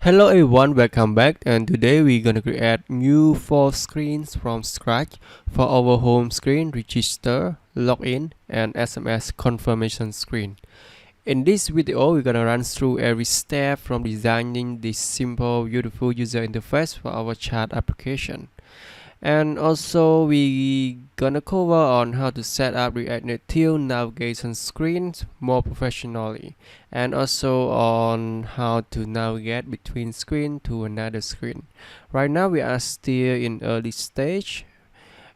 Hello everyone, welcome back, and today we're gonna create new 4 screens from scratch for our home screen, register, login, and SMS confirmation screen. In this video, we're gonna run through every step from designing this simple, beautiful user interface for our chat application. And also we gonna cover on how to set up React Native navigation screens more professionally, and also on how to navigate between screen to another screen. Right now we are still in early stage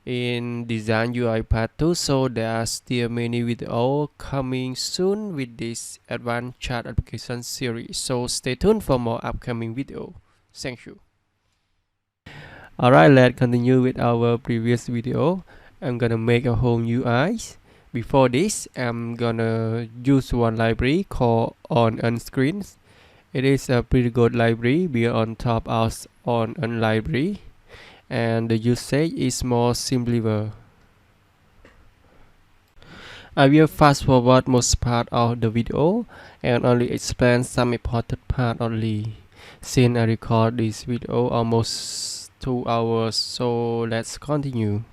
in design UI part 2, so there are still many videos coming soon with this advanced chat application series, so stay tuned for more upcoming video. Thank you. Alright, let's continue with our previous video. I'm gonna make a whole new eyes. Before this, I'm gonna use one library called RNN Screens. It is a pretty good library built on top of RNN library, and the usage is more simpler. I will fast forward most part of the video and only explain some important part only, since I record this video almost 2 hours, so let's continue.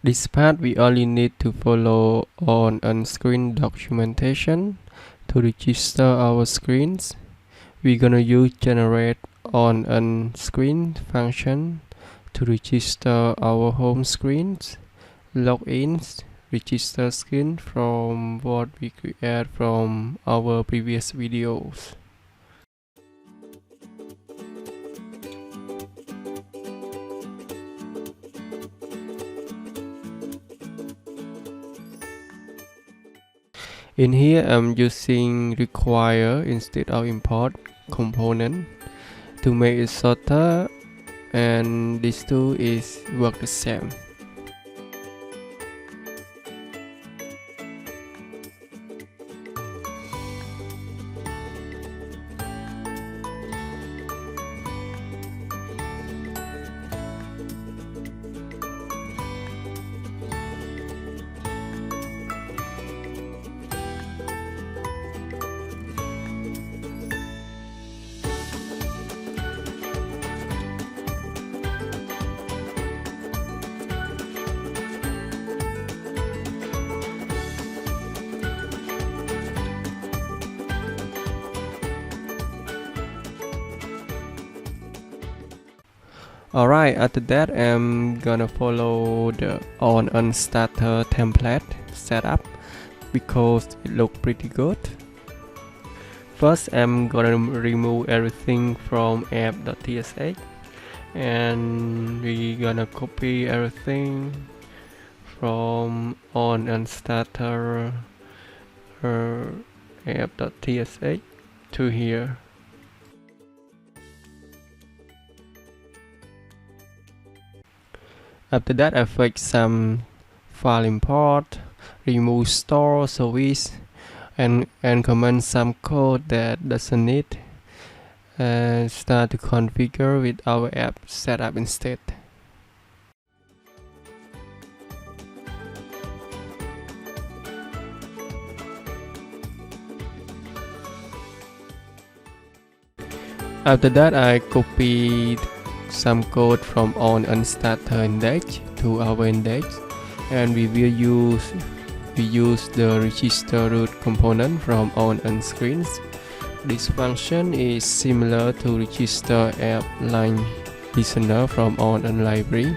This part we only need to follow on screen documentation to register our screens. We're gonna use generate on screen function to register our home screens, logins, register screen from what we create from our previous videos. In here, I'm using require instead of import component to make it shorter, and these two is work the same. Alright, after that I'm gonna follow the on starter template setup because it looks pretty good. First I'm gonna remove everything from app.tsh, and we're gonna copy everything from on starter app.tsh to here. After that, I fix some file import, remove store service, and comment some code that doesn't need, and start to configure with our app setup instead. After that, I copied some code from on starter index to our index, and we use the register root component from on screens. This function is similar to register app line listener from on library.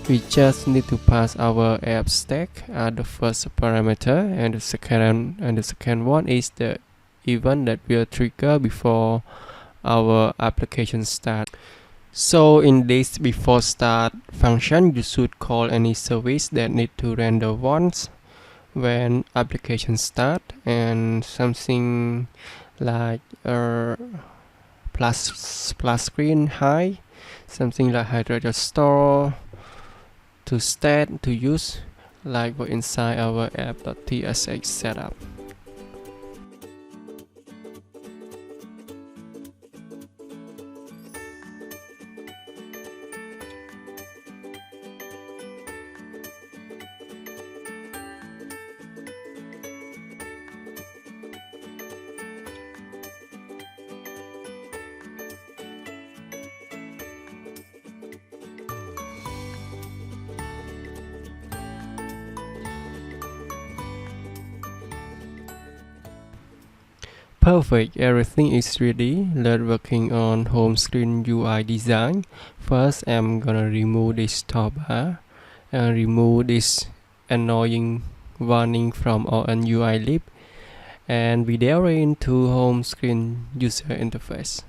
We just need to pass our app stack as the first parameter, and the second one is the event that will trigger before our application start. So in this before start function, you should call any service that need to render once when application start, and something like plus screen high, something like hydrated store to state to use like for inside our app.tsh setup. Perfect, everything is ready. Let's working on home screen UI design. First, I'm gonna remove this top bar and remove this annoying warning from our UI lib, and we delve into home screen user interface.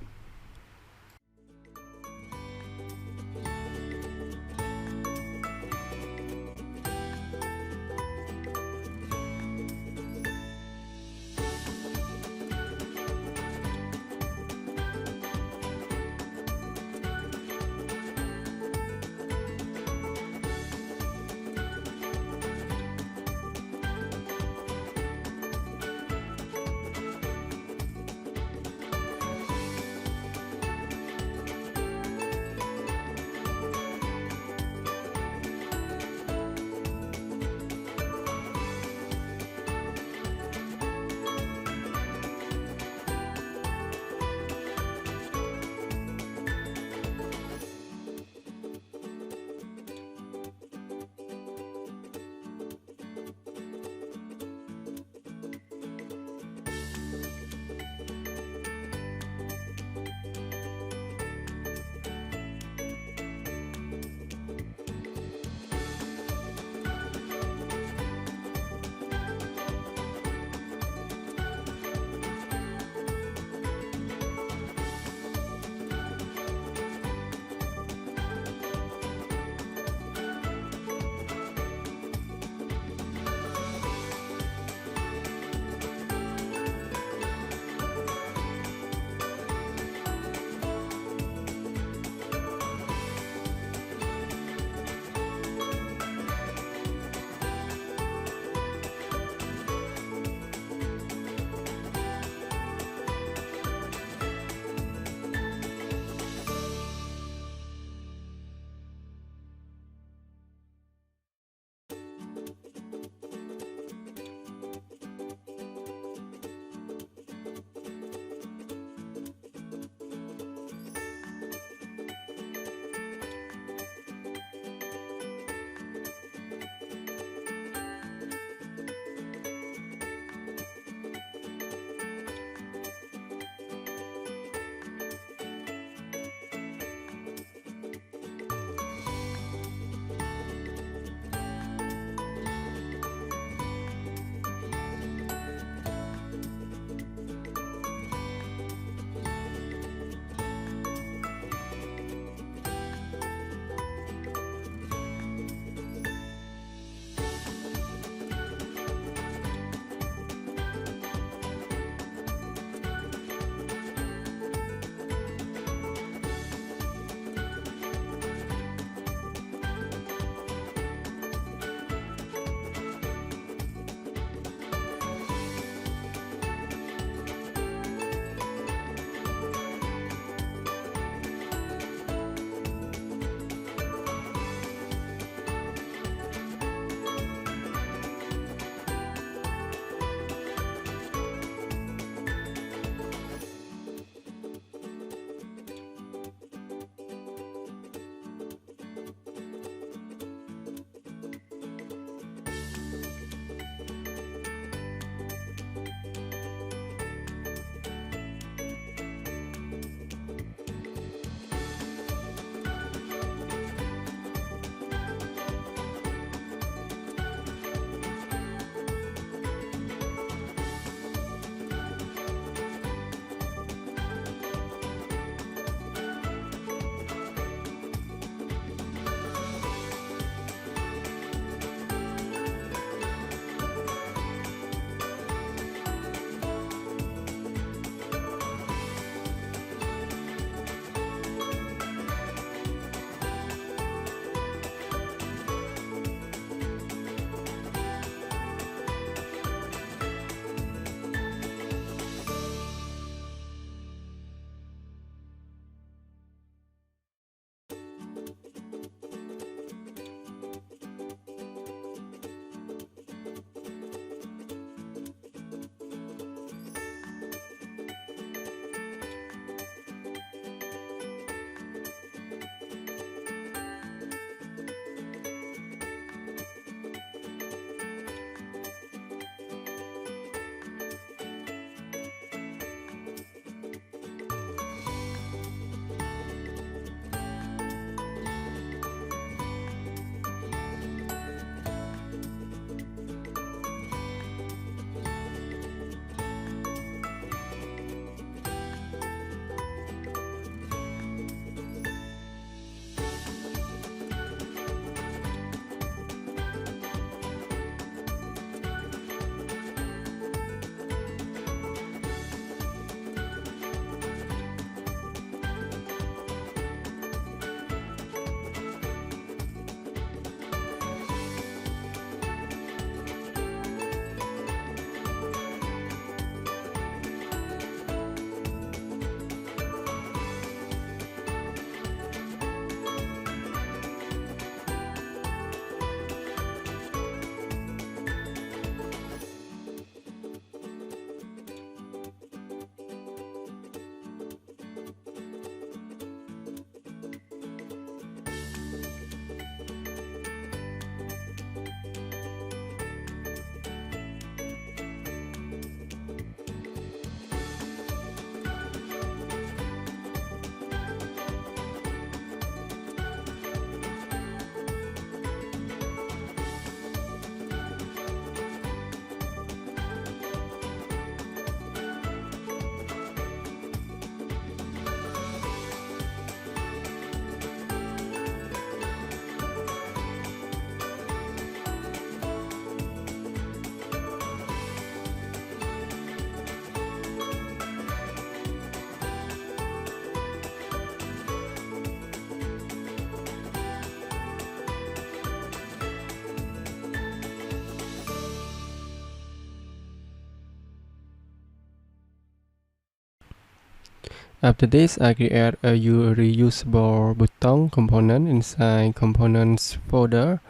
After this, I create a reusable button component inside components folder.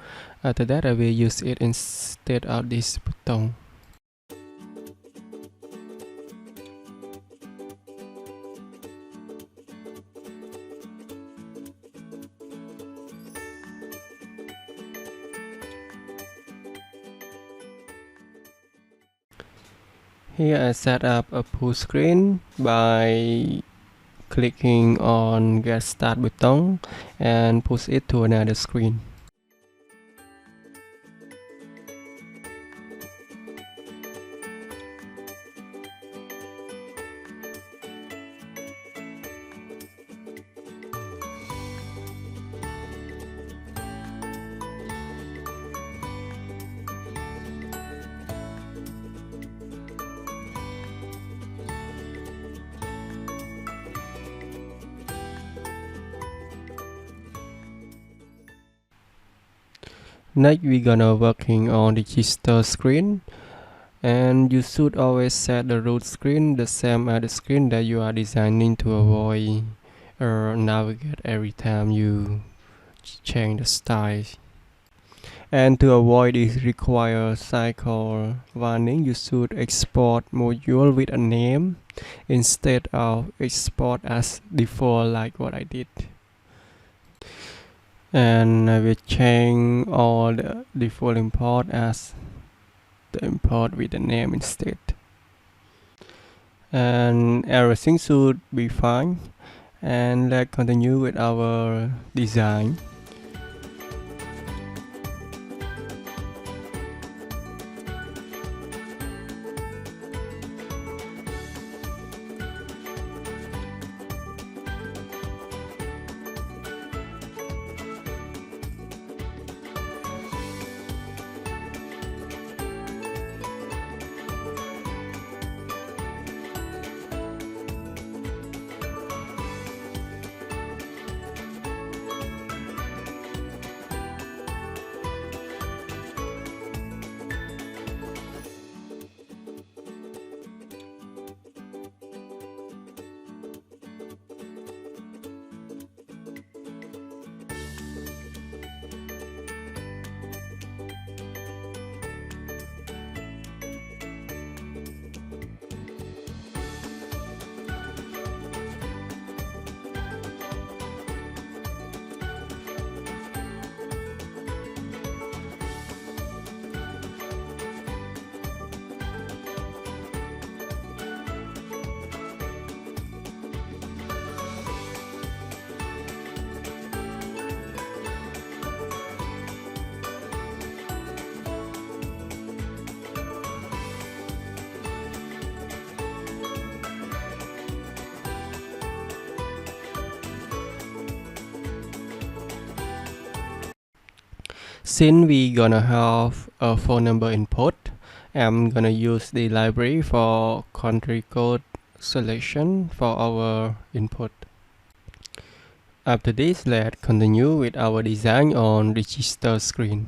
After that, I will use it instead of this button. Here I set up a pull screen by clicking on Get Start button and push it to another screen. Next, we're gonna working on register screen, and you should always set the root screen the same as the screen that you are designing to avoid navigate every time you change the style. And to avoid this required cycle warning, you should export module with a name instead of export as default like what I did. And I will change all the default import as the import with the name instead. And everything should be fine. And let's continue with our design. Since we gonna have a phone number input, I'm gonna use the library for country code selection for our input. After this, let's continue with our design on register screen.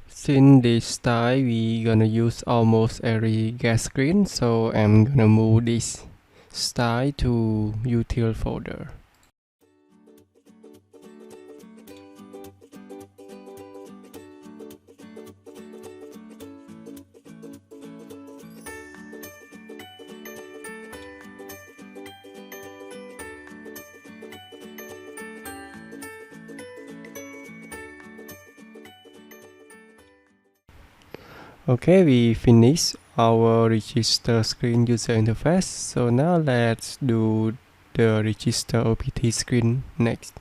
Since this style we gonna use almost every gas screen, so I'm gonna move this style to util folder. Okay, we finished our register screen user interface. So now let's do the register OPT screen next.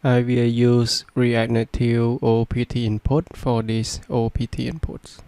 I will use React Native OPT input for this OPT inputs.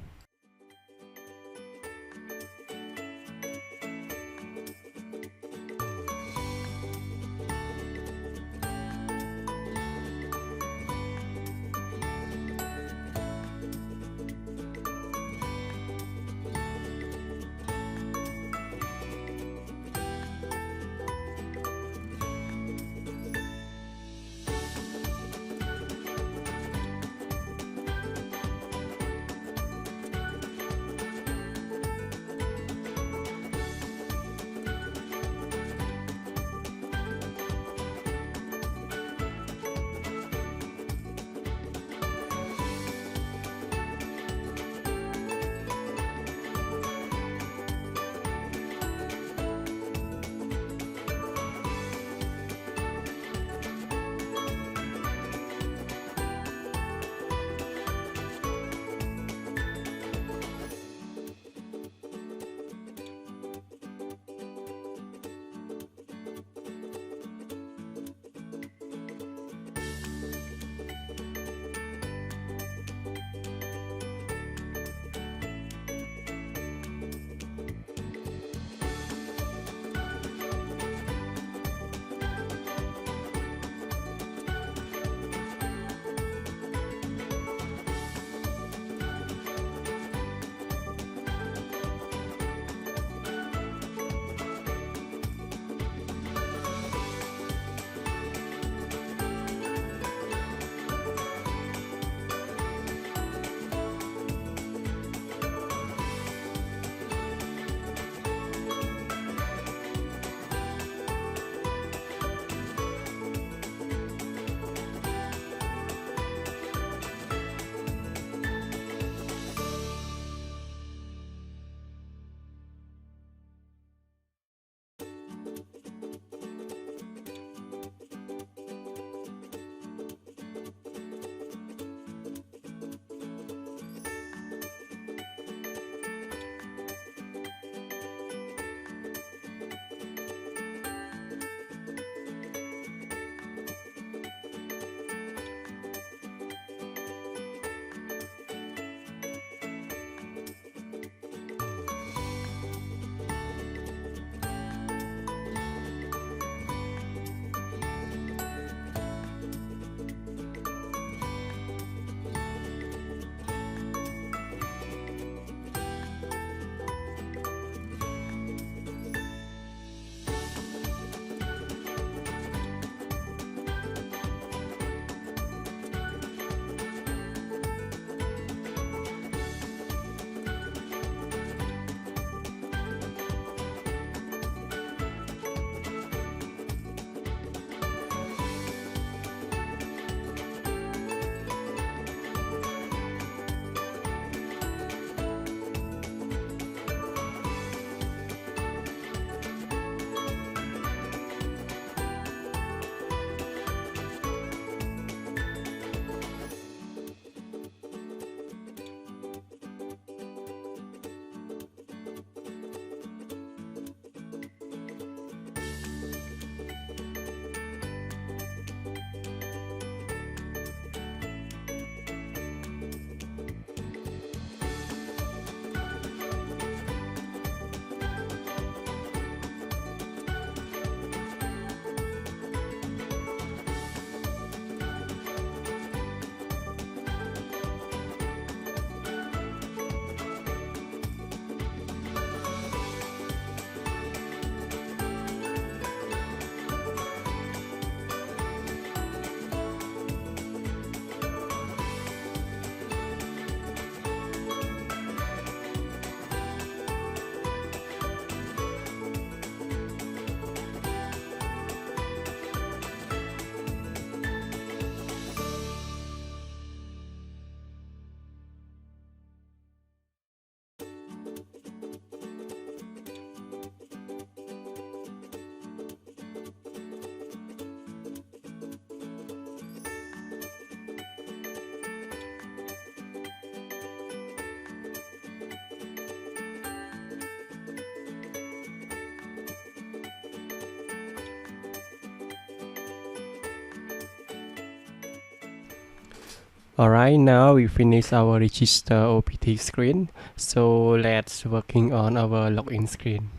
Alright, now we finish our register OPT screen, so let's working on our login screen.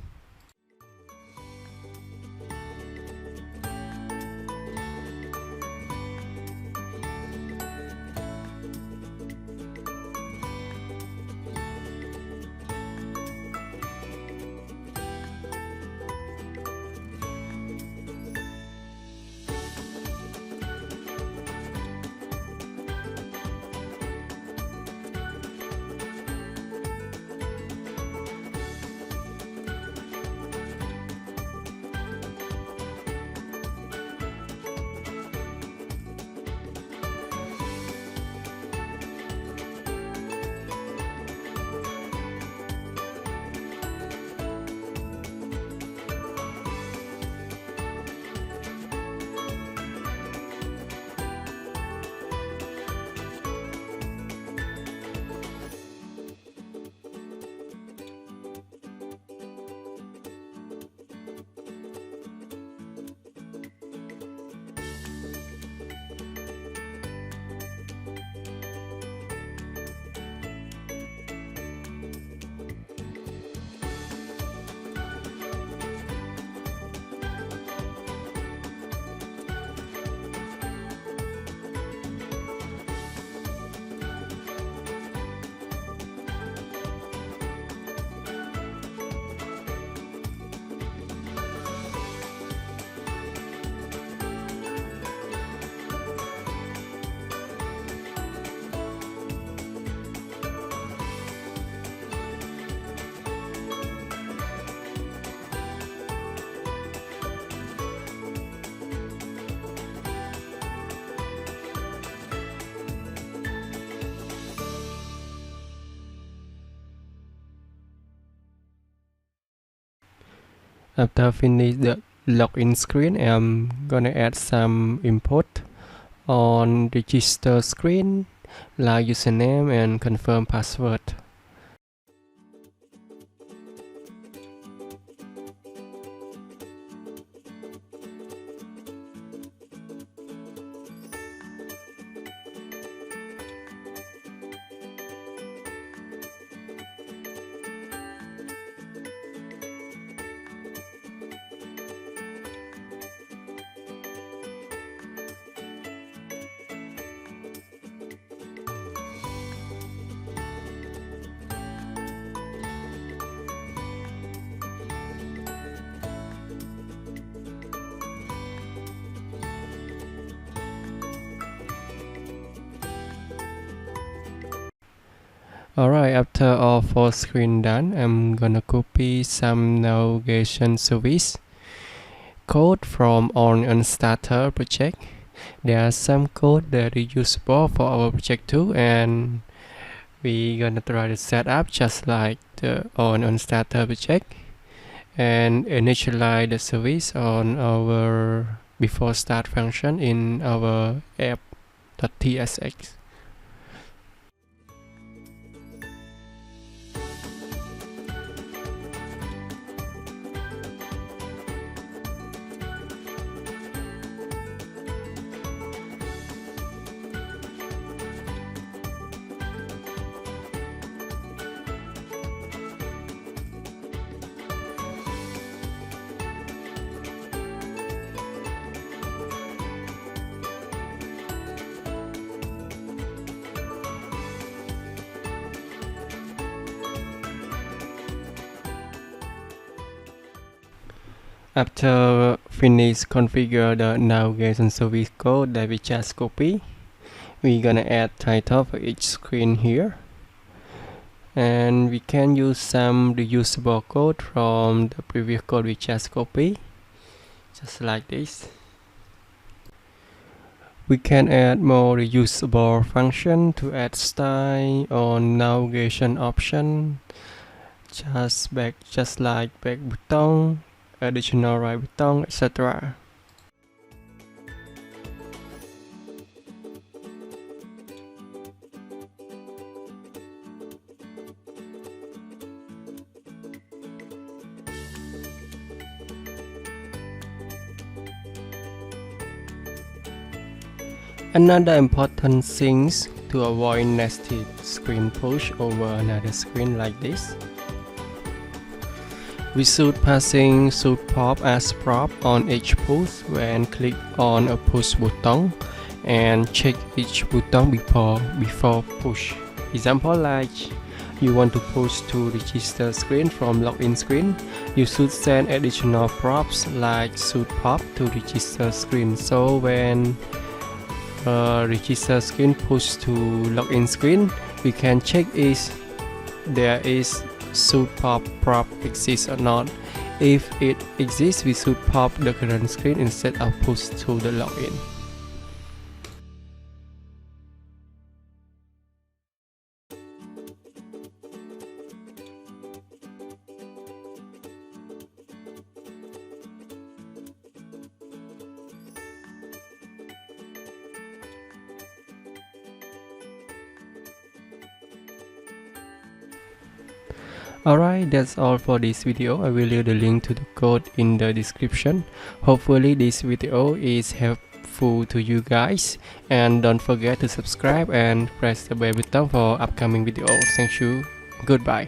After finish the login screen, I'm gonna add some input on register screen like username and confirm password. Alright, after all four screen done, I'm gonna copy some navigation service code from RNN starter project. There are some code that is useful for our project too, and we gonna try to set up just like the RNN starter project and initialize the service on our before start function in our app.tsx. After finish configure the navigation service code that we just copy, we're gonna add title for each screen here. And we can use some reusable code from the previous code we just copied, just like this. We can add more reusable function to add style or navigation option, just like back button, additional right button, etc. Another important thing to avoid nested screen push over another screen like this. We should passing should pop as prop on each push when click on a push button and check each button before push. Example like you want to push to register screen from login screen, you should send additional props like should pop to register screen. So when register screen push to login screen, we can check if there is should pop prop exists or not. If it exists, we should pop the current screen instead of push to the login. Alright, that's all for this video. I will leave the link to the code in the description. Hopefully this video is helpful to you guys, and don't forget to subscribe and press the bell button for upcoming videos. Thank you. Goodbye.